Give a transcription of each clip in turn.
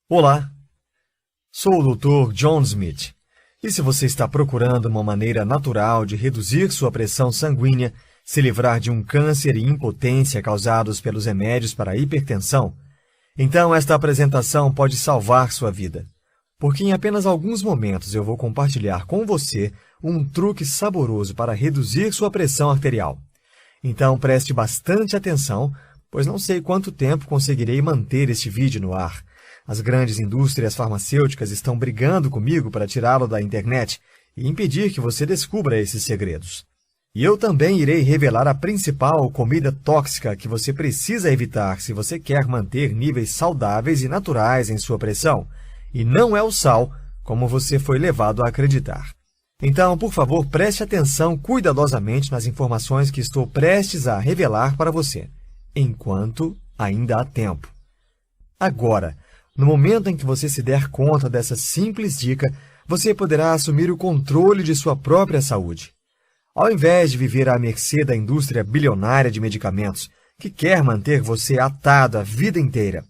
Olá, sou o Dr. John Smith, e se você está procurando uma maneira natural de reduzir sua pressão sanguínea, se livrar de um câncer e impotência causados pelos remédios para a hipertensão, então esta apresentação pode salvar sua vida, porque em apenas alguns momentos eu vou compartilhar com você um truque saboroso para reduzir sua pressão arterial. Então preste bastante atenção, pois não sei quanto tempo conseguirei manter este vídeo no ar. As grandes indústrias farmacêuticas estão brigando comigo para tirá-lo da internet e impedir que você descubra esses segredos. E eu também irei revelar a principal comida tóxica que você precisa evitar se você quer manter níveis saudáveis e naturais em sua pressão. E não é o sal, como você foi levado a acreditar. Então, por favor, preste atenção cuidadosamente nas informações que estou prestes a revelar para você, enquanto ainda há tempo. Agora, no momento em que você se der conta dessa simples dica, você poderá assumir o controle de sua própria saúde. Ao invés de viver à mercê da indústria bilionária de medicamentos, que quer manter você atado a vida inteira,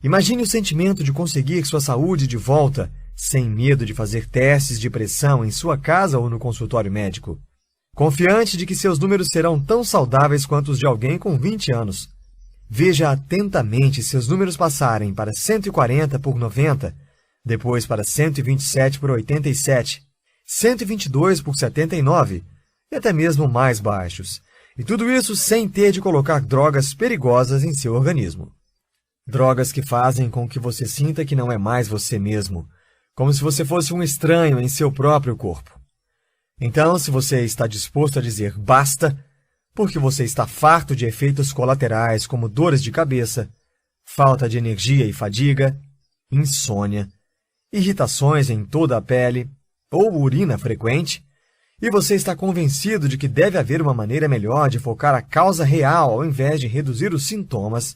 imagine o sentimento de conseguir sua saúde de volta, sem medo de fazer testes de pressão em sua casa ou no consultório médico. Confiante de que seus números serão tão saudáveis quanto os de alguém com 20 anos. Veja atentamente seus números passarem para 140 por 90, depois para 127 por 87, 122 por 79 e até mesmo mais baixos. E tudo isso sem ter de colocar drogas perigosas em seu organismo. Drogas que fazem com que você sinta que não é mais você mesmo, como se você fosse um estranho em seu próprio corpo. Então, se você está disposto a dizer basta, porque você está farto de efeitos colaterais como dores de cabeça, falta de energia e fadiga, insônia, irritações em toda a pele ou urina frequente, e você está convencido de que deve haver uma maneira melhor de focar a causa real ao invés de reduzir os sintomas,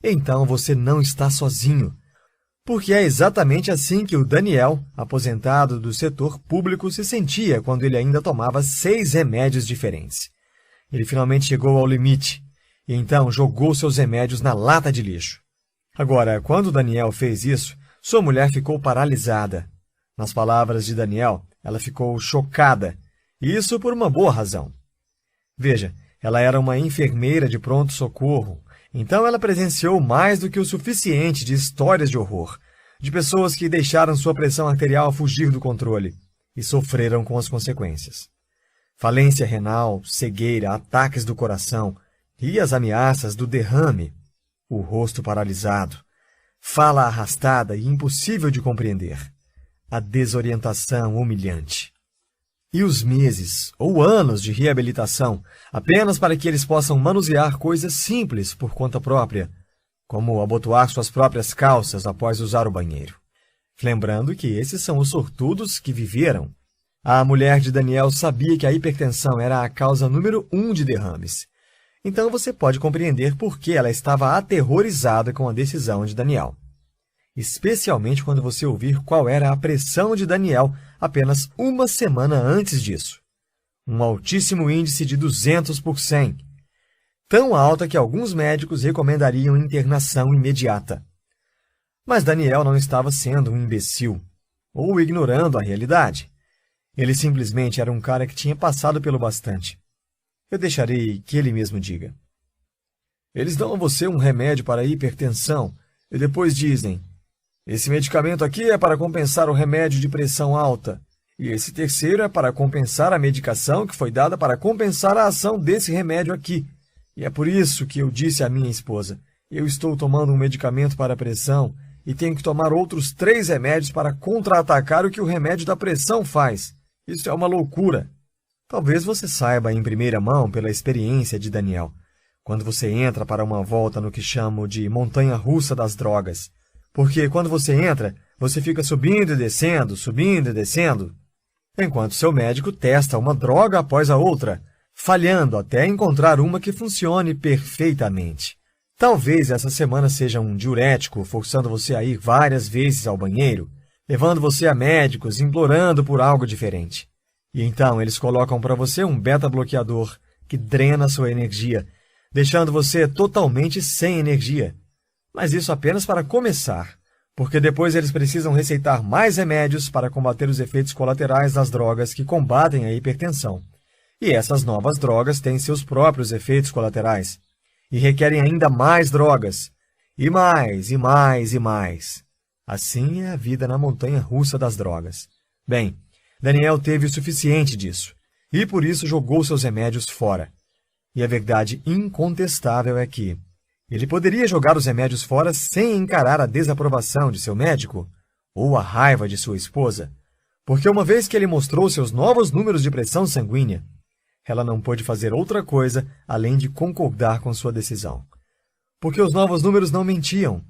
então você não está sozinho, porque é exatamente assim que o Daniel, aposentado do setor público, se sentia quando ele ainda tomava 6 remédios diferentes. Ele finalmente chegou ao limite, e então jogou seus remédios na lata de lixo. Agora, quando Daniel fez isso, sua mulher ficou paralisada. Nas palavras de Daniel, ela ficou chocada, e isso por uma boa razão. Veja, ela era uma enfermeira de pronto-socorro, então ela presenciou mais do que o suficiente de histórias de horror, de pessoas que deixaram sua pressão arterial fugir do controle e sofreram com as consequências. Falência renal, cegueira, ataques do coração e as ameaças do derrame, o rosto paralisado, fala arrastada e impossível de compreender, a desorientação humilhante. E os meses ou anos de reabilitação apenas para que eles possam manusear coisas simples por conta própria, como abotoar suas próprias calças após usar o banheiro. Lembrando que esses são os sortudos que viveram. A mulher de Daniel sabia que a hipertensão era a causa número 1 de derrames. Então você pode compreender por que ela estava aterrorizada com a decisão de Daniel. Especialmente quando você ouvir qual era a pressão de Daniel apenas uma semana antes disso. Um altíssimo índice de 200 por 100. Tão alta que alguns médicos recomendariam internação imediata. Mas Daniel não estava sendo um imbecil, ou ignorando a realidade. Ele simplesmente era um cara que tinha passado pelo bastante. Eu deixarei que ele mesmo diga. Eles dão a você um remédio para a hipertensão e depois dizem: esse medicamento aqui é para compensar o remédio de pressão alta, e esse terceiro é para compensar a medicação que foi dada para compensar a ação desse remédio aqui. E é por isso que eu disse à minha esposa: eu estou tomando um medicamento para a pressão e tenho que tomar outros 3 remédios para contra-atacar o que o remédio da pressão faz. Isso é uma loucura. Talvez você saiba em primeira mão pela experiência de Daniel, quando você entra para uma volta no que chamo de montanha-russa das drogas. Porque quando você entra, você fica subindo e descendo, enquanto seu médico testa uma droga após a outra, falhando até encontrar uma que funcione perfeitamente. Talvez essa semana seja um diurético, forçando você a ir várias vezes ao banheiro, levando você a médicos, implorando por algo diferente. E então eles colocam para você um beta-bloqueador que drena sua energia, deixando você totalmente sem energia. Mas isso apenas para começar, porque depois eles precisam receitar mais remédios para combater os efeitos colaterais das drogas que combatem a hipertensão. E essas novas drogas têm seus próprios efeitos colaterais e requerem ainda mais drogas, e mais, e mais, e mais. Assim é a vida na montanha-russa das drogas. Bem, Daniel teve o suficiente disso, e por isso jogou seus remédios fora. E a verdade incontestável é que ele poderia jogar os remédios fora sem encarar a desaprovação de seu médico ou a raiva de sua esposa, porque uma vez que ele mostrou seus novos números de pressão sanguínea, ela não pôde fazer outra coisa além de concordar com sua decisão. Porque os novos números não mentiam.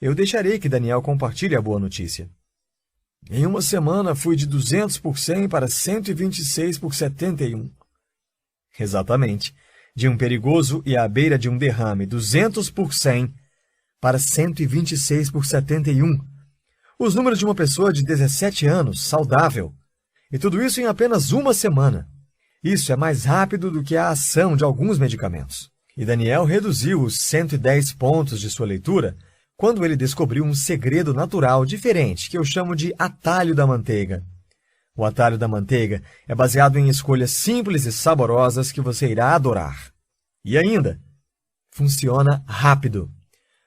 Eu deixarei que Daniel compartilhe a boa notícia. Em uma semana, fui de 200 por 100 para 126 por 71. Exatamente. De um perigoso e à beira de um derrame 200 por 100 para 126 por 71. Os números de uma pessoa de 17 anos, saudável. E tudo isso em apenas uma semana. Isso é mais rápido do que a ação de alguns medicamentos. E Daniel reduziu os 110 pontos de sua leitura quando ele descobriu um segredo natural diferente que eu chamo de atalho da manteiga. O atalho da manteiga é baseado em escolhas simples e saborosas que você irá adorar. E ainda, funciona rápido.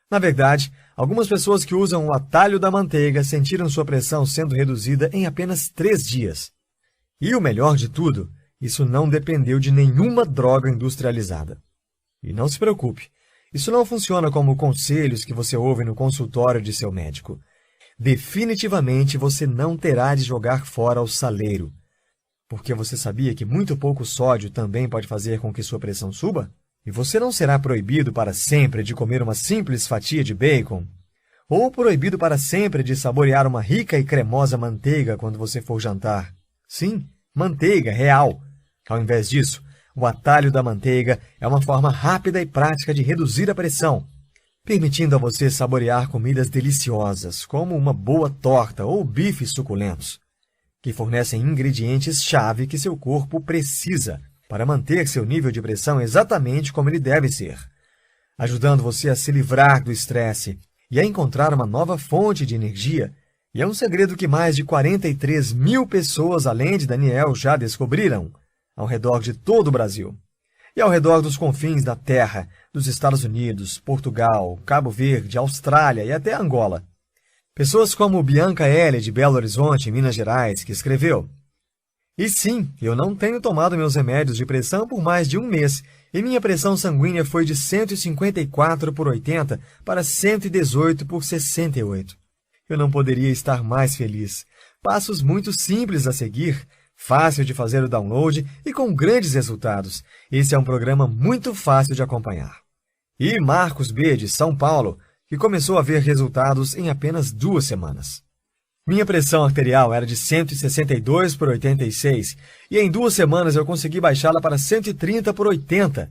Na verdade, algumas pessoas que usam o atalho da manteiga sentiram sua pressão sendo reduzida em apenas 3 dias. E o melhor de tudo, isso não dependeu de nenhuma droga industrializada. E não se preocupe, isso não funciona como conselhos que você ouve no consultório de seu médico. Definitivamente você não terá de jogar fora o saleiro. Porque você sabia que muito pouco sódio também pode fazer com que sua pressão suba? E você não será proibido para sempre de comer uma simples fatia de bacon, ou proibido para sempre de saborear uma rica e cremosa manteiga quando você for jantar. Sim, manteiga real. Ao invés disso, o atalho da manteiga é uma forma rápida e prática de reduzir a pressão, permitindo a você saborear comidas deliciosas, como uma boa torta ou bifes suculentos, que fornecem ingredientes-chave que seu corpo precisa para manter seu nível de pressão exatamente como ele deve ser, ajudando você a se livrar do estresse e a encontrar uma nova fonte de energia. E é um segredo que mais de 43 mil pessoas, além de Daniel, já descobriram, ao redor de todo o Brasil. E ao redor dos confins da Terra, dos Estados Unidos, Portugal, Cabo Verde, Austrália e até Angola. Pessoas como Bianca L., de Belo Horizonte, Minas Gerais, que escreveu: E sim, eu não tenho tomado meus remédios de pressão por mais de um mês, e minha pressão sanguínea foi de 154 por 80 para 118 por 68. Eu não poderia estar mais feliz. Passos muito simples a seguir, fácil de fazer o download e com grandes resultados. Esse é um programa muito fácil de acompanhar. E Marcos B., de São Paulo, que começou a ver resultados em apenas 2 semanas. Minha pressão arterial era de 162 por 86 e em 2 semanas eu consegui baixá-la para 130 por 80.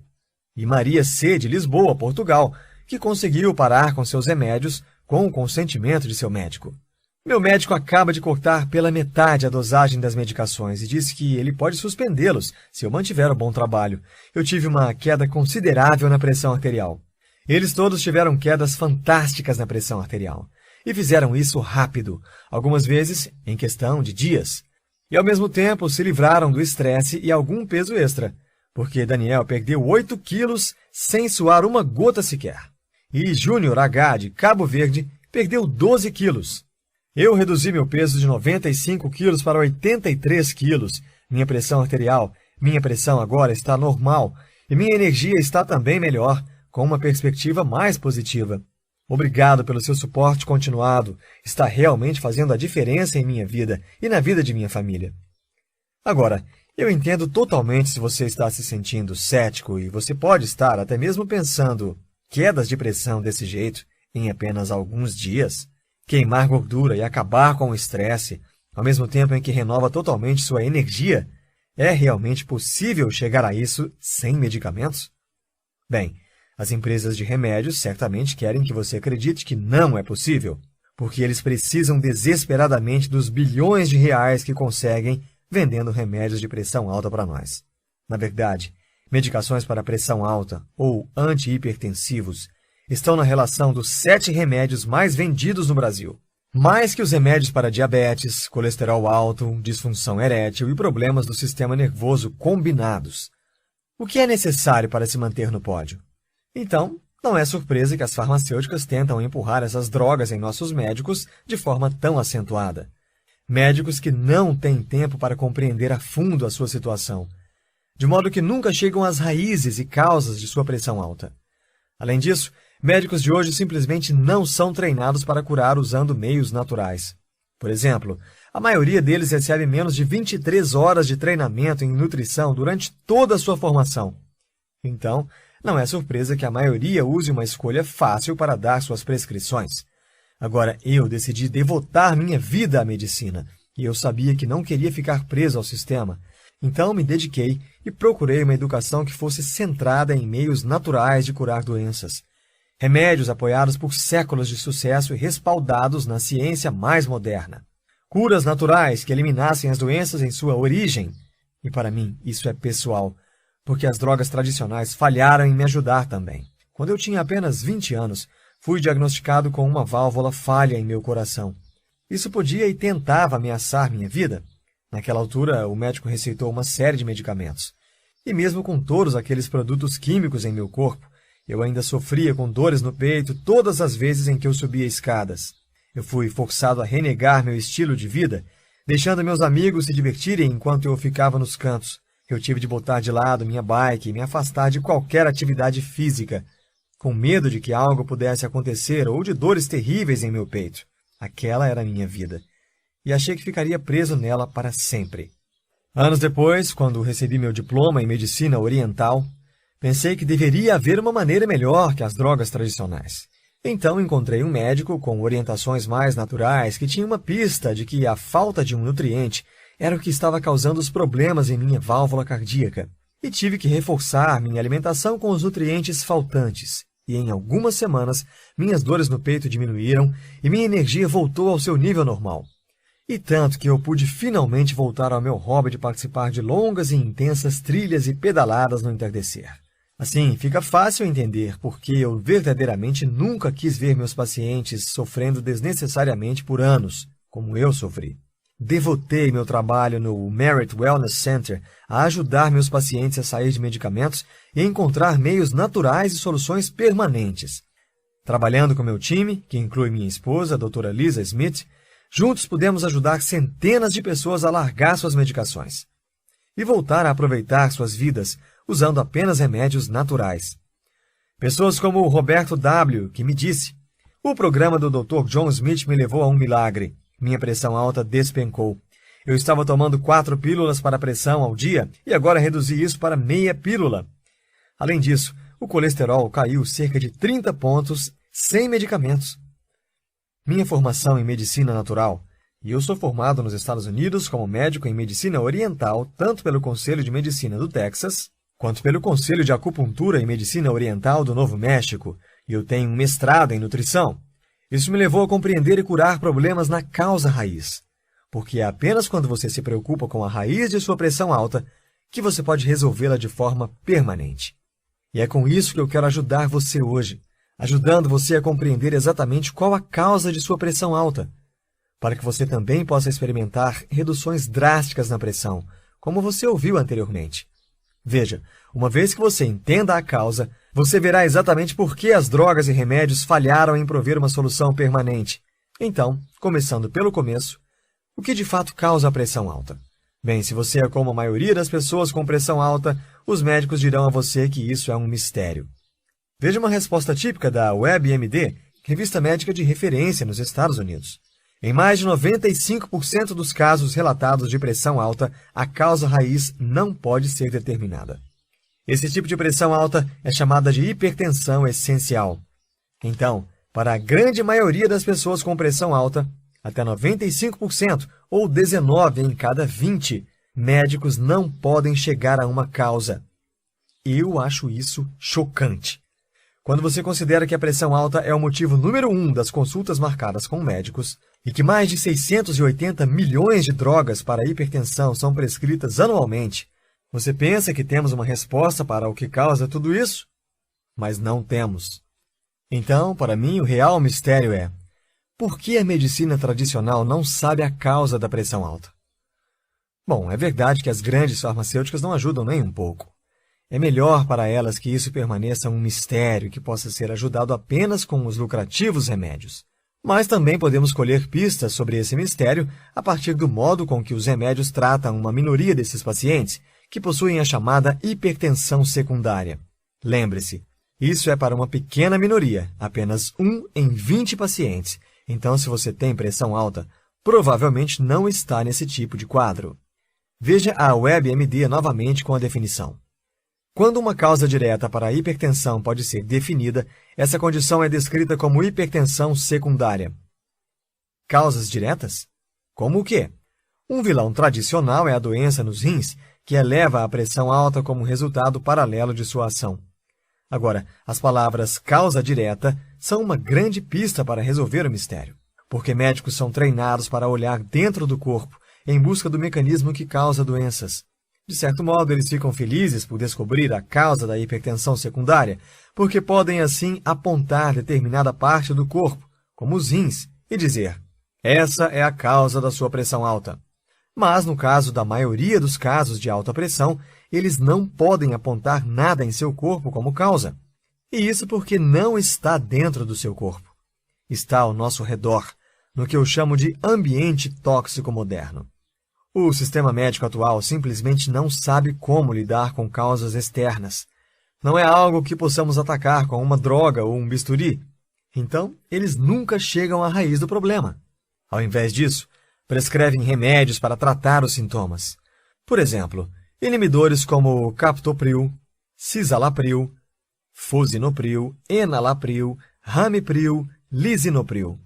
E Maria C., de Lisboa, Portugal, que conseguiu parar com seus remédios com o consentimento de seu médico. Meu médico acaba de cortar pela metade a dosagem das medicações e disse que ele pode suspendê-los se eu mantiver o bom trabalho. Eu tive uma queda considerável na pressão arterial. Eles todos tiveram quedas fantásticas na pressão arterial. E fizeram isso rápido, algumas vezes em questão de dias. E ao mesmo tempo se livraram do estresse e algum peso extra, porque Daniel perdeu 8 quilos sem suar uma gota sequer. E Júnior H., de Cabo Verde, perdeu 12 quilos. Eu reduzi meu peso de 95 quilos para 83 quilos. Minha pressão arterial, minha pressão agora está normal e minha energia está também melhor, com uma perspectiva mais positiva. Obrigado pelo seu suporte continuado. Está realmente fazendo a diferença em minha vida e na vida de minha família. Agora, eu entendo totalmente se você está se sentindo cético e você pode estar até mesmo pensando quedas de pressão desse jeito em apenas alguns dias. Queimar gordura e acabar com o estresse, ao mesmo tempo em que renova totalmente sua energia, é realmente possível chegar a isso sem medicamentos? Bem, as empresas de remédios certamente querem que você acredite que não é possível, porque eles precisam desesperadamente dos bilhões de reais que conseguem vendendo remédios de pressão alta para nós. Na verdade, medicações para pressão alta ou antihipertensivos estão na relação dos 7 remédios mais vendidos no Brasil. Mais que os remédios para diabetes, colesterol alto, disfunção erétil e problemas do sistema nervoso combinados. O que é necessário para se manter no pódio? Então, não é surpresa que as farmacêuticas tentam empurrar essas drogas em nossos médicos de forma tão acentuada. Médicos que não têm tempo para compreender a fundo a sua situação, de modo que nunca chegam às raízes e causas de sua pressão alta. Além disso, médicos de hoje simplesmente não são treinados para curar usando meios naturais. Por exemplo, a maioria deles recebe menos de 23 horas de treinamento em nutrição durante toda a sua formação. Então, não é surpresa que a maioria use uma escolha fácil para dar suas prescrições. Agora, eu decidi devotar minha vida à medicina, e eu sabia que não queria ficar preso ao sistema. Então, me dediquei e procurei uma educação que fosse centrada em meios naturais de curar doenças. Remédios apoiados por séculos de sucesso e respaldados na ciência mais moderna. Curas naturais que eliminassem as doenças em sua origem. E para mim, isso é pessoal, porque as drogas tradicionais falharam em me ajudar também. Quando eu tinha apenas 20 anos, fui diagnosticado com uma válvula falha em meu coração. Isso podia e tentava ameaçar minha vida. Naquela altura, o médico receitou uma série de medicamentos. E mesmo com todos aqueles produtos químicos em meu corpo, eu ainda sofria com dores no peito todas as vezes em que eu subia escadas. Eu fui forçado a renegar meu estilo de vida, deixando meus amigos se divertirem enquanto eu ficava nos cantos. Eu tive de botar de lado minha bike e me afastar de qualquer atividade física, com medo de que algo pudesse acontecer ou de dores terríveis em meu peito. Aquela era a minha vida, e achei que ficaria preso nela para sempre. Anos depois, quando recebi meu diploma em medicina oriental, pensei que deveria haver uma maneira melhor que as drogas tradicionais. Então encontrei um médico com orientações mais naturais que tinha uma pista de que a falta de um nutriente era o que estava causando os problemas em minha válvula cardíaca, e tive que reforçar minha alimentação com os nutrientes faltantes, e em algumas semanas minhas dores no peito diminuíram e minha energia voltou ao seu nível normal. E tanto que eu pude finalmente voltar ao meu hobby de participar de longas e intensas trilhas e pedaladas no entardecer. Assim, fica fácil entender por que eu verdadeiramente nunca quis ver meus pacientes sofrendo desnecessariamente por anos, como eu sofri. Devotei meu trabalho no Merit Wellness Center a ajudar meus pacientes a sair de medicamentos e encontrar meios naturais e soluções permanentes. Trabalhando com meu time, que inclui minha esposa, a doutora Lisa Smith, juntos pudemos ajudar centenas de pessoas a largar suas medicações e voltar a aproveitar suas vidas usando apenas remédios naturais. Pessoas como o Roberto W., que me disse: "O programa do Dr. John Smith me levou a um milagre. Minha pressão alta despencou. Eu estava tomando 4 pílulas para a pressão ao dia e agora reduzi isso para meia pílula. Além disso, o colesterol caiu cerca de 30 pontos sem medicamentos." Minha formação em medicina natural, e eu sou formado nos Estados Unidos como médico em medicina oriental, tanto pelo Conselho de Medicina do Texas, quanto pelo Conselho de Acupuntura e Medicina Oriental do Novo México, e eu tenho um mestrado em nutrição. Isso me levou a compreender e curar problemas na causa raiz, porque é apenas quando você se preocupa com a raiz de sua pressão alta que você pode resolvê-la de forma permanente. E é com isso que eu quero ajudar você hoje, ajudando você a compreender exatamente qual a causa de sua pressão alta, para que você também possa experimentar reduções drásticas na pressão, como você ouviu anteriormente. Veja, uma vez que você entenda a causa, você verá exatamente por que as drogas e remédios falharam em prover uma solução permanente. Então, começando pelo começo, o que de fato causa a pressão alta? Bem, se você é como a maioria das pessoas com pressão alta, os médicos dirão a você que isso é um mistério. Veja uma resposta típica da WebMD, revista médica de referência nos Estados Unidos. Em mais de 95% dos casos relatados de pressão alta, a causa raiz não pode ser determinada. Esse tipo de pressão alta é chamada de hipertensão essencial. Então, para a grande maioria das pessoas com pressão alta, até 95%, ou 19 em cada 20, médicos não podem chegar a uma causa. Eu acho isso chocante. Quando você considera que a pressão alta é o motivo número 1 das consultas marcadas com médicos e que mais de 680 milhões de drogas para a hipertensão são prescritas anualmente, você pensa que temos uma resposta para o que causa tudo isso? Mas não temos. Então, para mim, o real mistério é: Por que a medicina tradicional não sabe a causa da pressão alta? Bom, é verdade que as grandes farmacêuticas não ajudam nem um pouco. É melhor para elas que isso permaneça um mistério que possa ser ajudado apenas com os lucrativos remédios. Mas também podemos colher pistas sobre esse mistério a partir do modo com que os remédios tratam uma minoria desses pacientes que possuem a chamada hipertensão secundária. Lembre-se, isso é para uma pequena minoria, apenas 1 em 20 pacientes. Então, se você tem pressão alta, provavelmente não está nesse tipo de quadro. Veja a WebMD novamente com a definição. Quando uma causa direta para a hipertensão pode ser definida, essa condição é descrita como hipertensão secundária. Causas diretas? Como o quê? Um vilão tradicional é a doença nos rins, que eleva a pressão alta como resultado paralelo de sua ação. Agora, as palavras causa direta são uma grande pista para resolver o mistério, porque médicos são treinados para olhar dentro do corpo em busca do mecanismo que causa doenças. De certo modo, eles ficam felizes por descobrir a causa da hipertensão secundária, porque podem, assim, apontar determinada parte do corpo, como os rins, e dizer: essa é a causa da sua pressão alta. Mas, no caso da maioria dos casos de alta pressão, eles não podem apontar nada em seu corpo como causa. E isso porque não está dentro do seu corpo. Está ao nosso redor, no que eu chamo de ambiente tóxico moderno. O sistema médico atual simplesmente não sabe como lidar com causas externas. Não é algo que possamos atacar com uma droga ou um bisturi. Então, eles nunca chegam à raiz do problema. Ao invés disso, prescrevem remédios para tratar os sintomas. Por exemplo, inibidores como captopril, cisalapryl, fosinopril, enalapril, ramipril, lisinopril,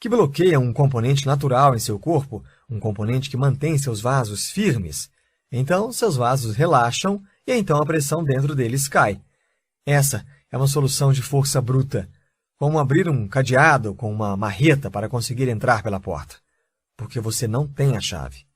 que bloqueiam um componente natural em seu corpo, um componente que mantém seus vasos firmes. Então, seus vasos relaxam e então a pressão dentro deles cai. Essa é uma solução de força bruta, como abrir um cadeado com uma marreta para conseguir entrar pela porta, porque você não tem a chave.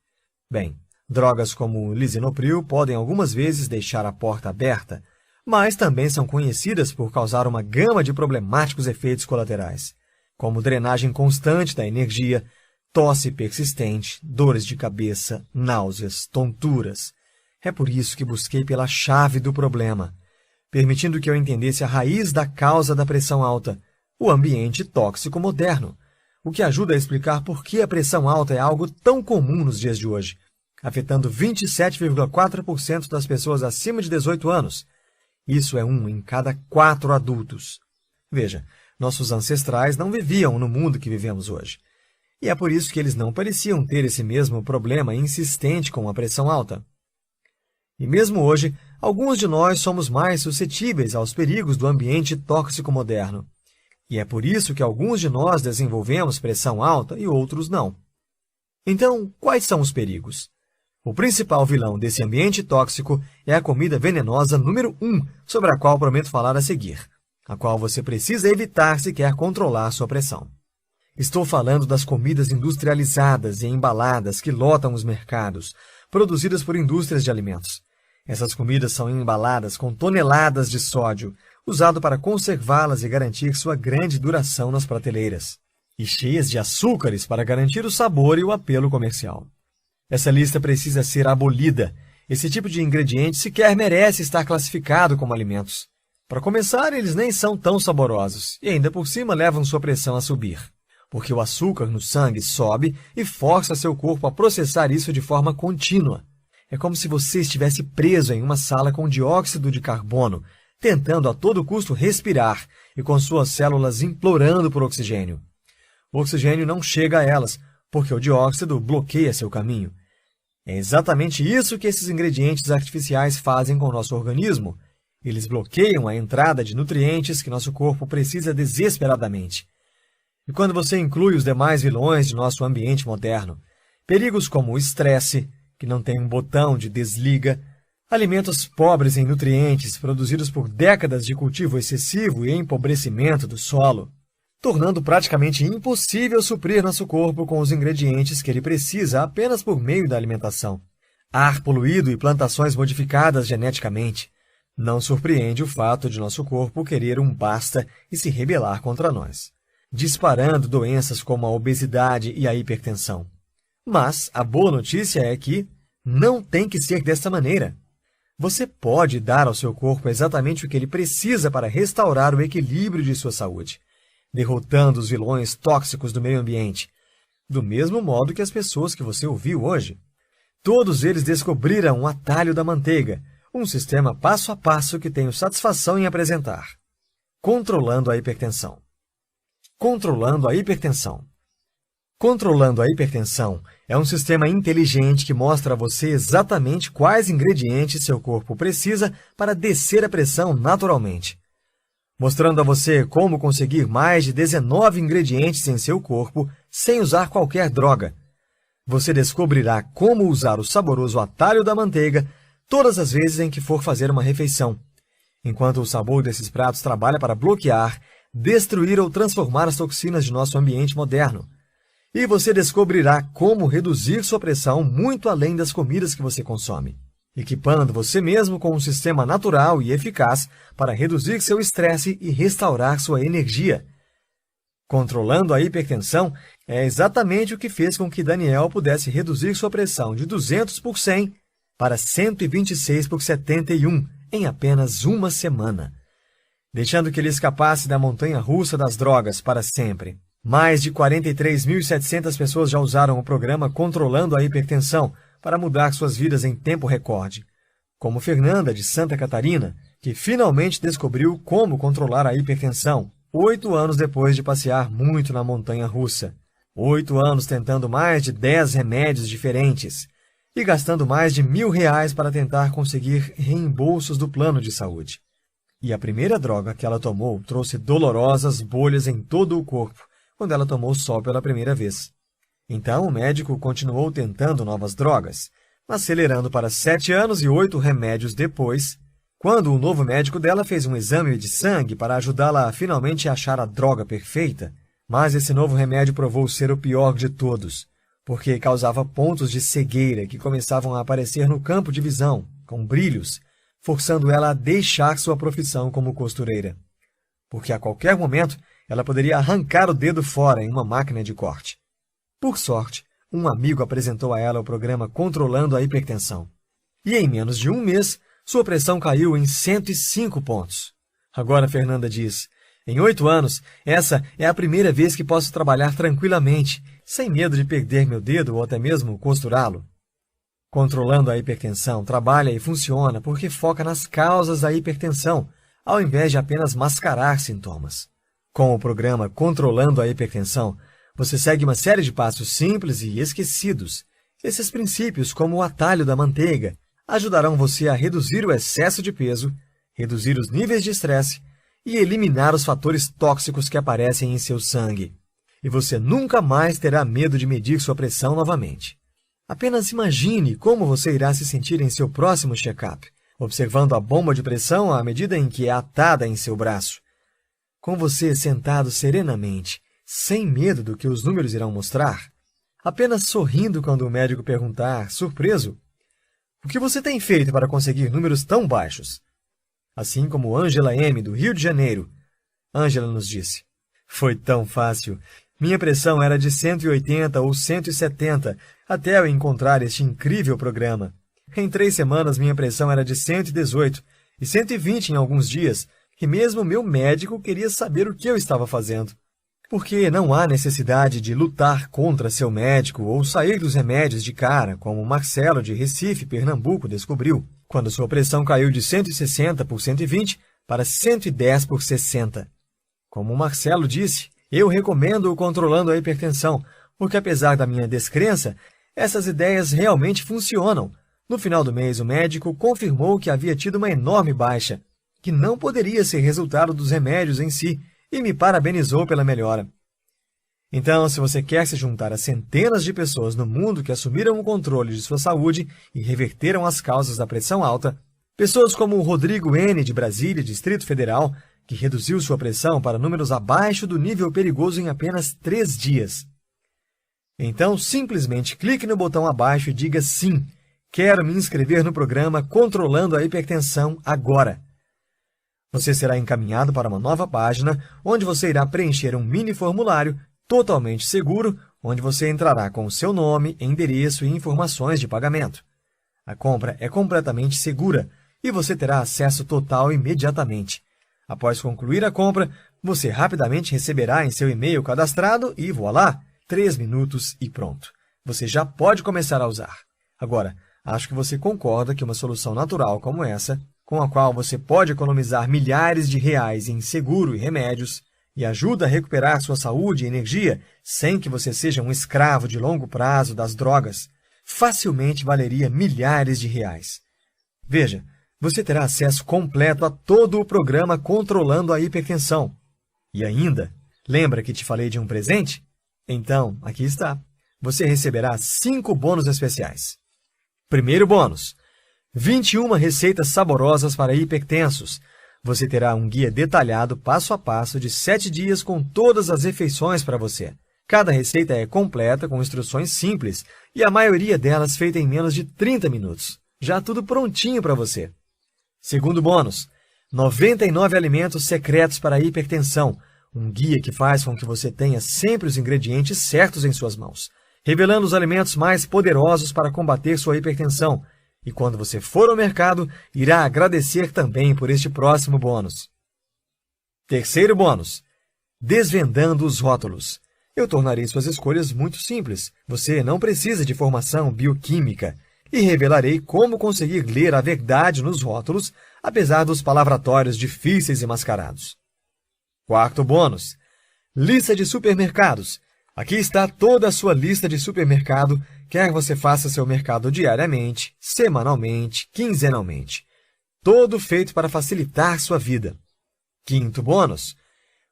Bem, drogas como lisinopril podem algumas vezes deixar a porta aberta, mas também são conhecidas por causar uma gama de problemáticos efeitos colaterais, como drenagem constante da energia, tosse persistente, dores de cabeça, náuseas, tonturas. É por isso que busquei pela chave do problema, permitindo que eu entendesse a raiz da causa da pressão alta, o ambiente tóxico moderno, o que ajuda a explicar por que a pressão alta é algo tão comum nos dias de hoje, afetando 27,4% das pessoas acima de 18 anos. Isso é 1 em cada 4 adultos. Veja, nossos ancestrais não viviam no mundo que vivemos hoje. E é por isso que eles não pareciam ter esse mesmo problema insistente com a pressão alta. E mesmo hoje, alguns de nós somos mais suscetíveis aos perigos do ambiente tóxico moderno. E é por isso que alguns de nós desenvolvemos pressão alta e outros não. Então, quais são os perigos? O principal vilão desse ambiente tóxico é a comida venenosa número 1, sobre a qual prometo falar a seguir, a qual você precisa evitar se quer controlar sua pressão. Estou falando das comidas industrializadas e embaladas que lotam os mercados, produzidas por indústrias de alimentos. Essas comidas são embaladas com toneladas de sódio, usado para conservá-las e garantir sua grande duração nas prateleiras, e cheias de açúcares para garantir o sabor e o apelo comercial. Essa lista precisa ser abolida. Esse tipo de ingrediente sequer merece estar classificado como alimentos. Para começar, eles nem são tão saborosos, e ainda por cima levam sua pressão a subir, porque o açúcar no sangue sobe e força seu corpo a processar isso de forma contínua. É como se você estivesse preso em uma sala com dióxido de carbono, tentando a todo custo respirar e com suas células implorando por oxigênio. O oxigênio não chega a elas, porque o dióxido bloqueia seu caminho. É exatamente isso que esses ingredientes artificiais fazem com o nosso organismo. Eles bloqueiam a entrada de nutrientes que nosso corpo precisa desesperadamente. E quando você inclui os demais vilões de nosso ambiente moderno, perigos como o estresse, que não tem um botão de desliga, alimentos pobres em nutrientes produzidos por décadas de cultivo excessivo e empobrecimento do solo, tornando praticamente impossível suprir nosso corpo com os ingredientes que ele precisa apenas por meio da alimentação. Ar poluído e plantações modificadas geneticamente. Não surpreende o fato de nosso corpo querer um basta e se rebelar contra nós. disparando doenças como a obesidade e a hipertensão. Mas a boa notícia é que não tem que ser dessa maneira. Você pode dar ao seu corpo exatamente o que ele precisa para restaurar o equilíbrio de sua saúde, derrotando os vilões tóxicos do meio ambiente, do mesmo modo que as pessoas que você ouviu hoje. Todos eles descobriram o atalho da manteiga, um sistema passo a passo que tenho satisfação em apresentar. Controlando a hipertensão. Controlando a hipertensão. Controlando a hipertensão é um sistema inteligente que mostra a você exatamente quais ingredientes seu corpo precisa para descer a pressão naturalmente, mostrando a você como conseguir mais de 19 ingredientes em seu corpo sem usar qualquer droga. Você descobrirá como usar o saboroso atalho da manteiga todas as vezes em que for fazer uma refeição, enquanto o sabor desses pratos trabalha para bloquear, destruir ou transformar as toxinas de nosso ambiente moderno. E você descobrirá como reduzir sua pressão muito além das comidas que você consome, equipando você mesmo com um sistema natural e eficaz para reduzir seu estresse e restaurar sua energia. Controlando a hipertensão é exatamente o que fez com que Daniel pudesse reduzir sua pressão de 200 por 100 para 126 por 71 em apenas uma semana, deixando que ele escapasse da montanha-russa das drogas para sempre. Mais de 43.700 pessoas já usaram o programa Controlando a Hipertensão para mudar suas vidas em tempo recorde, como Fernanda, de Santa Catarina, que finalmente descobriu como controlar a hipertensão 8 anos depois de passear muito na montanha-russa. 8 anos tentando mais de 10 remédios diferentes e gastando mais de R$1.000 para tentar conseguir reembolsos do plano de saúde. E a primeira droga que ela tomou trouxe dolorosas bolhas em todo o corpo, quando ela tomou sol pela primeira vez. Então, o médico continuou tentando novas drogas, acelerando para 7 anos e 8 remédios depois, quando o novo médico dela fez um exame de sangue para ajudá-la a finalmente achar a droga perfeita. Mas esse novo remédio provou ser o pior de todos, porque causava pontos de cegueira que começavam a aparecer no campo de visão, com brilhos, forçando ela a deixar sua profissão como costureira. Porque a qualquer momento, ela poderia arrancar o dedo fora em uma máquina de corte. Por sorte, um amigo apresentou a ela o programa Controlando a Hipertensão. E em menos de um mês, sua pressão caiu em 105 pontos. Agora, Fernanda diz, em 8 anos, essa é a primeira vez que posso trabalhar tranquilamente, sem medo de perder meu dedo ou até mesmo costurá-lo. Controlando a hipertensão trabalha e funciona porque foca nas causas da hipertensão, ao invés de apenas mascarar sintomas. Com o programa Controlando a Hipertensão, você segue uma série de passos simples e esquecidos. Esses princípios, como o atalho da manteiga, ajudarão você a reduzir o excesso de peso, reduzir os níveis de estresse e eliminar os fatores tóxicos que aparecem em seu sangue. E você nunca mais terá medo de medir sua pressão novamente. Apenas imagine como você irá se sentir em seu próximo check-up, observando a bomba de pressão à medida em que é atada em seu braço. Com você sentado serenamente, sem medo do que os números irão mostrar, apenas sorrindo quando o médico perguntar, surpreso, o que você tem feito para conseguir números tão baixos? Assim como Angela M., do Rio de Janeiro. Angela nos disse, foi tão fácil. Minha pressão era de 180 ou 170, até eu encontrar este incrível programa. Em 3 semanas, minha pressão era de 118 e 120 em alguns dias, e mesmo meu médico queria saber o que eu estava fazendo. Porque não há necessidade de lutar contra seu médico ou sair dos remédios de cara, como Marcelo, de Recife, Pernambuco, descobriu, quando sua pressão caiu de 160 por 120 para 110 por 60. Como Marcelo disse, eu recomendo o Controlando a Hipertensão, porque apesar da minha descrença, essas ideias realmente funcionam. No final do mês, o médico confirmou que havia tido uma enorme baixa, que não poderia ser resultado dos remédios em si, e me parabenizou pela melhora. Então, se você quer se juntar a centenas de pessoas no mundo que assumiram o controle de sua saúde e reverteram as causas da pressão alta, pessoas como o Rodrigo N., de Brasília, Distrito Federal, que reduziu sua pressão para números abaixo do nível perigoso em apenas 3 dias. Então, simplesmente clique no botão abaixo e diga sim, quero me inscrever no programa Controlando a Hipertensão agora. Você será encaminhado para uma nova página, onde você irá preencher um mini formulário totalmente seguro, onde você entrará com o seu nome, endereço e informações de pagamento. A compra é completamente segura e você terá acesso total imediatamente. Após concluir a compra, você rapidamente receberá em seu e-mail cadastrado e voilá, 3 minutos e pronto. Você já pode começar a usar. Agora, acho que você concorda que uma solução natural como essa, com a qual você pode economizar milhares de reais em seguro e remédios, e ajuda a recuperar sua saúde e energia sem que você seja um escravo de longo prazo das drogas, facilmente valeria milhares de reais. Veja, você terá acesso completo a todo o programa Controlando a Hipertensão. E ainda, lembra que te falei de um presente? Então, aqui está. Você receberá 5 bônus especiais. Primeiro bônus: 21 receitas saborosas para hipertensos. Você terá um guia detalhado passo a passo de 7 dias com todas as refeições para você. Cada receita é completa com instruções simples e a maioria delas feita em menos de 30 minutos. Já tudo prontinho para você. Segundo bônus: 99 alimentos secretos para a hipertensão. Um guia que faz com que você tenha sempre os ingredientes certos em suas mãos, revelando os alimentos mais poderosos para combater sua hipertensão. E quando você for ao mercado, irá agradecer também por este próximo bônus. Terceiro bônus: desvendando os rótulos. Eu tornarei suas escolhas muito simples. Você não precisa de formação bioquímica. E revelarei como conseguir ler a verdade nos rótulos, apesar dos palavratórios difíceis e mascarados. Quarto bônus: lista de supermercados. Aqui está toda a sua lista de supermercado, quer você faça seu mercado diariamente, semanalmente, quinzenalmente. Todo feito para facilitar sua vida. Quinto bônus: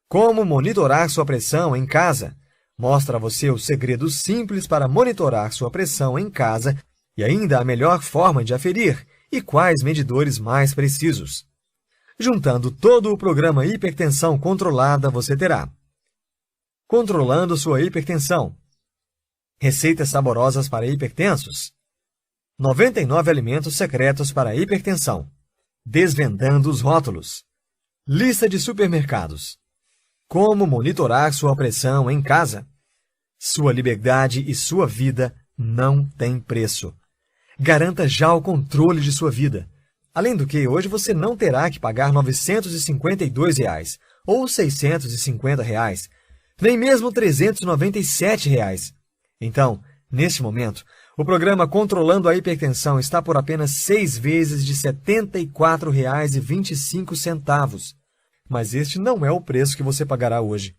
como monitorar sua pressão em casa. Mostra a você os segredos simples para monitorar sua pressão em casa e ainda a melhor forma de aferir e quais medidores mais precisos. Juntando todo o programa Hipertensão Controlada, você terá: controlando sua hipertensão, receitas saborosas para hipertensos, 99 alimentos secretos para a hipertensão, desvendando os rótulos, lista de supermercados, como monitorar sua pressão em casa. Sua liberdade e sua vida não têm preço. Garanta já o controle de sua vida. Além do que, hoje você não terá que pagar R$ 952 ou R$ 650, nem mesmo R$ 397. Então, neste momento, o programa Controlando a Hipertensão está por apenas 6 vezes de R$ 74,25. Mas este não é o preço que você pagará hoje.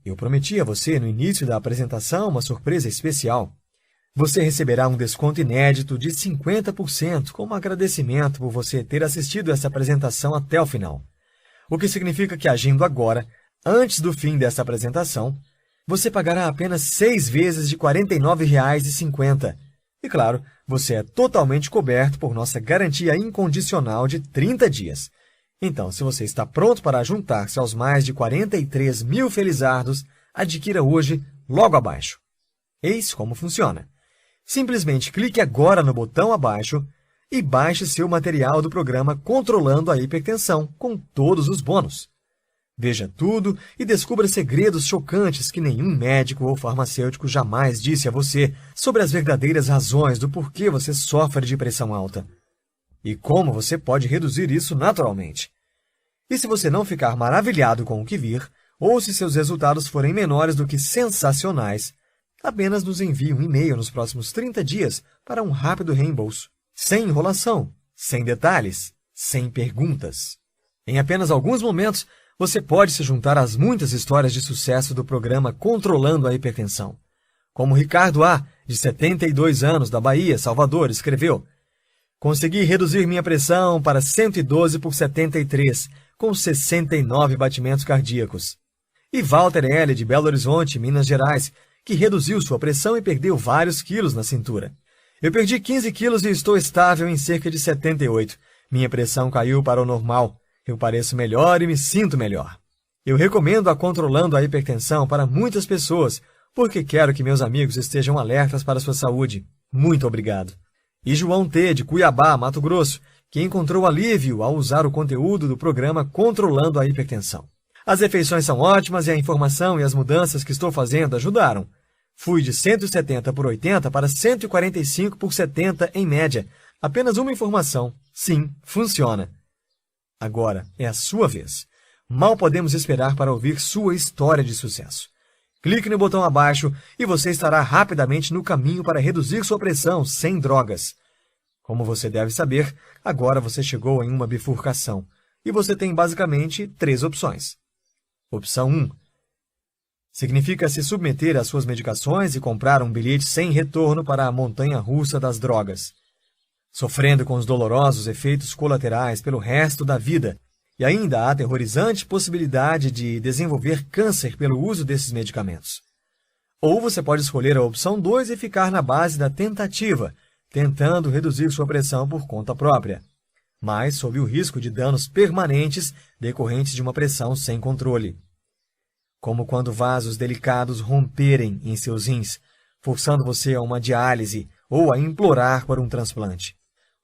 Eu prometi a você, no início da apresentação, uma surpresa especial. Você receberá um desconto inédito de 50% como agradecimento por você ter assistido essa apresentação até o final. O que significa que, agindo agora, antes do fim dessa apresentação, você pagará apenas 6 vezes de R$ 49,50. E, claro, você é totalmente coberto por nossa garantia incondicional de 30 dias. Então, se você está pronto para juntar-se aos mais de 43 mil felizardos, adquira hoje, logo abaixo. Eis como funciona. Simplesmente clique agora no botão abaixo e baixe seu material do programa Controlando a Hipertensão, com todos os bônus. Veja tudo e descubra segredos chocantes que nenhum médico ou farmacêutico jamais disse a você sobre as verdadeiras razões do porquê você sofre de pressão alta. E como você pode reduzir isso naturalmente. E se você não ficar maravilhado com o que vir, ou se seus resultados forem menores do que sensacionais, apenas nos envie um e-mail nos próximos 30 dias para um rápido reembolso. Sem enrolação, sem detalhes, sem perguntas. Em apenas alguns momentos, você pode se juntar às muitas histórias de sucesso do programa Controlando a Hipertensão. Como Ricardo A., de 72 anos, da Bahia, Salvador, escreveu: consegui reduzir minha pressão para 112 por 73, com 69 batimentos cardíacos. E Walter L., de Belo Horizonte, Minas Gerais, que reduziu sua pressão e perdeu vários quilos na cintura. Eu perdi 15 quilos e estou estável em cerca de 78. Minha pressão caiu para o normal. Eu pareço melhor e me sinto melhor. Eu recomendo a Controlando a Hipertensão para muitas pessoas, porque quero que meus amigos estejam alertas para a sua saúde. Muito obrigado. E João T., de Cuiabá, Mato Grosso, que encontrou alívio ao usar o conteúdo do programa Controlando a Hipertensão. As refeições são ótimas e a informação e as mudanças que estou fazendo ajudaram. Fui de 170 por 80 para 145 por 70 em média. Apenas uma informação. Sim, funciona. Agora é a sua vez. Mal podemos esperar para ouvir sua história de sucesso. Clique no botão abaixo e você estará rapidamente no caminho para reduzir sua pressão sem drogas. Como você deve saber, agora você chegou em uma bifurcação e você tem basicamente 3 opções. Opção 1. Significa se submeter às suas medicações e comprar um bilhete sem retorno para a montanha-russa das drogas, sofrendo com os dolorosos efeitos colaterais pelo resto da vida e ainda a aterrorizante possibilidade de desenvolver câncer pelo uso desses medicamentos. Ou você pode escolher a opção 2 e ficar na base da tentativa, tentando reduzir sua pressão por conta própria, mas sob o risco de danos permanentes decorrentes de uma pressão sem controle. Como quando vasos delicados romperem em seus rins, forçando você a uma diálise ou a implorar por um transplante.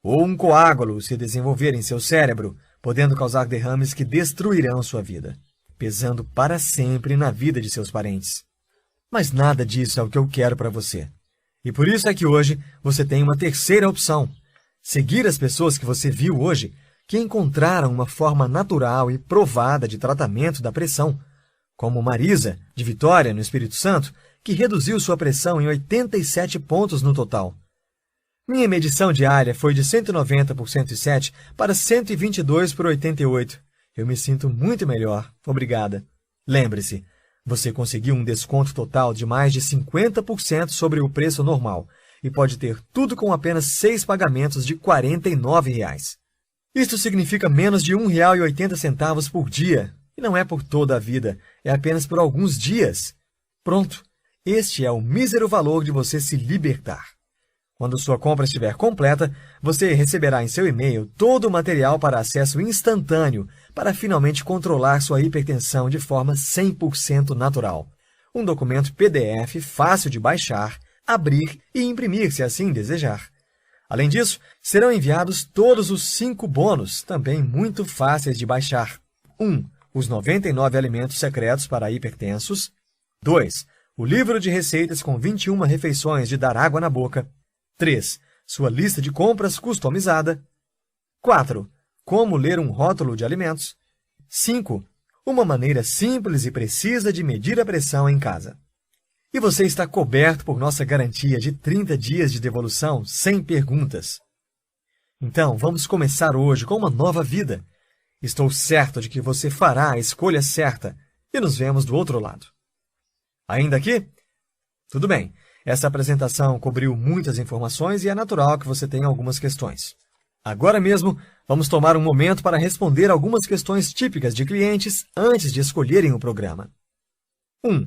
Ou um coágulo se desenvolver em seu cérebro, podendo causar derrames que destruirão sua vida, pesando para sempre na vida de seus parentes. Mas nada disso é o que eu quero para você. E por isso é que hoje você tem uma terceira opção. Seguir as pessoas que você viu hoje, que encontraram uma forma natural e provada de tratamento da pressão, como Marisa, de Vitória, no Espírito Santo, que reduziu sua pressão em 87 pontos no total. Minha medição diária foi de 190 por 107 para 122 por 88. Eu me sinto muito melhor. Obrigada. Lembre-se, você conseguiu um desconto total de mais de 50% sobre o preço normal e pode ter tudo com apenas 6 pagamentos de R$ 49. Isto significa menos de R$ 1,80 por dia. E não é por toda a vida, é apenas por alguns dias. Pronto, este é o mísero valor de você se libertar. Quando sua compra estiver completa, você receberá em seu e-mail todo o material para acesso instantâneo para finalmente controlar sua hipertensão de forma 100% natural. Um documento PDF fácil de baixar, abrir e imprimir se assim desejar. Além disso, serão enviados todos os 5 bônus, também muito fáceis de baixar. 1. Os 99 alimentos secretos para hipertensos. 2. O livro de receitas com 21 refeições de dar água na boca. 3. Sua lista de compras customizada. 4. Como ler um rótulo de alimentos. 5. Uma maneira simples e precisa de medir a pressão em casa. E você está coberto por nossa garantia de 30 dias de devolução sem perguntas. Então, vamos começar hoje com uma nova vida. Estou certo de que você fará a escolha certa e nos vemos do outro lado. Ainda aqui? Tudo bem. Essa apresentação cobriu muitas informações e é natural que você tenha algumas questões. Agora mesmo, vamos tomar um momento para responder algumas questões típicas de clientes antes de escolherem o programa. 1.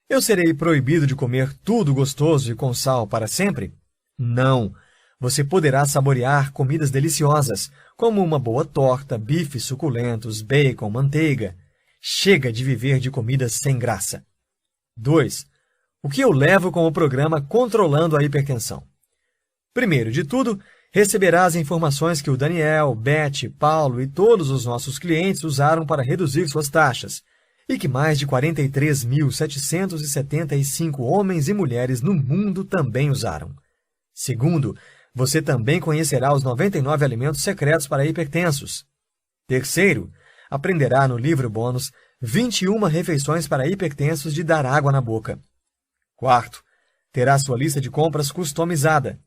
Eu serei proibido de comer tudo gostoso e com sal para sempre? Não! Você poderá saborear comidas deliciosas, como uma boa torta, bifes suculentos, bacon, manteiga. Chega de viver de comidas sem graça. 2. O que eu levo com o programa Controlando a Hipertensão? Primeiro de tudo, receberá as informações que o Daniel, Beth, Paulo e todos os nossos clientes usaram para reduzir suas taxas, e que mais de 43.775 homens e mulheres no mundo também usaram. Segundo, você também conhecerá os 99 alimentos secretos para hipertensos. Terceiro, aprenderá no livro bônus 21 refeições para hipertensos de dar água na boca. Quarto, terá sua lista de compras customizada.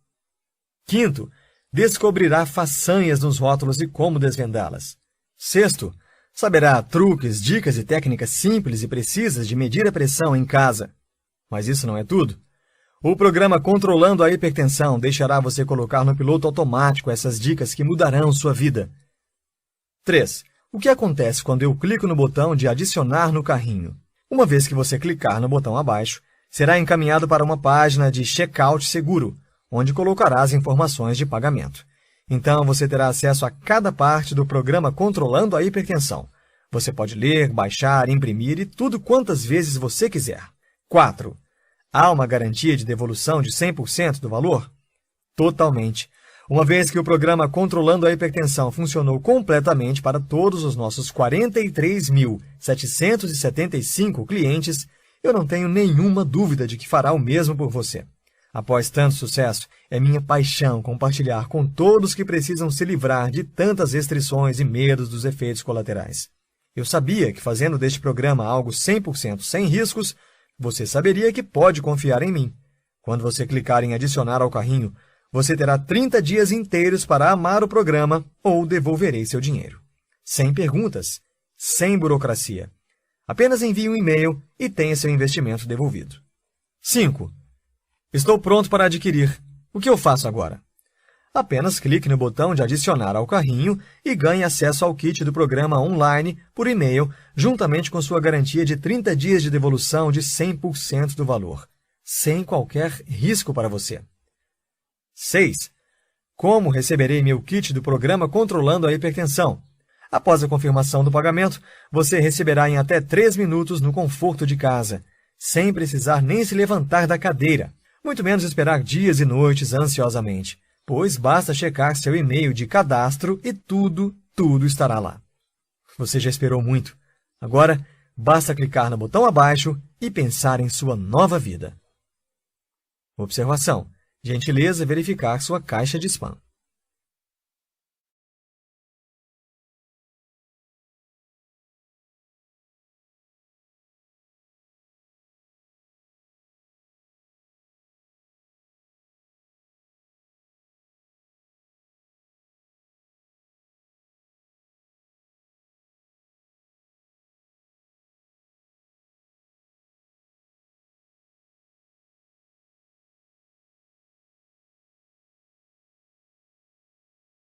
Quinto, descobrirá façanhas nos rótulos e como desvendá-las. Sexto, saberá truques, dicas e técnicas simples e precisas de medir a pressão em casa. Mas isso não é tudo. O programa Controlando a Hipertensão deixará você colocar no piloto automático essas dicas que mudarão sua vida. 3. O que acontece quando eu clico no botão de adicionar no carrinho? Uma vez que você clicar no botão abaixo, será encaminhado para uma página de checkout seguro, onde colocará as informações de pagamento. Então, você terá acesso a cada parte do programa Controlando a Hipertensão. Você pode ler, baixar, imprimir e tudo quantas vezes você quiser. 4. Há uma garantia de devolução de 100% do valor? Totalmente. Uma vez que o programa Controlando a Hipertensão funcionou completamente para todos os nossos 43.775 clientes, eu não tenho nenhuma dúvida de que fará o mesmo por você. Após tanto sucesso, é minha paixão compartilhar com todos que precisam se livrar de tantas restrições e medos dos efeitos colaterais. Eu sabia que fazendo deste programa algo 100% sem riscos, você saberia que pode confiar em mim. Quando você clicar em adicionar ao carrinho, você terá 30 dias inteiros para amar o programa ou devolverei seu dinheiro. Sem perguntas, sem burocracia. Apenas envie um e-mail e tenha seu investimento devolvido. 5. Estou pronto para adquirir. O que eu faço agora? Apenas clique no botão de adicionar ao carrinho e ganhe acesso ao kit do programa online por e-mail, juntamente com sua garantia de 30 dias de devolução de 100% do valor, sem qualquer risco para você. 6. Como receberei meu kit do programa Controlando a Hipertensão? Após a confirmação do pagamento, você receberá em até 3 minutos no conforto de casa, sem precisar nem se levantar da cadeira, muito menos esperar dias e noites ansiosamente, pois basta checar seu e-mail de cadastro e tudo estará lá. Você já esperou muito. Agora, basta clicar no botão abaixo e pensar em sua nova vida. Observação: gentileza verificar sua caixa de spam.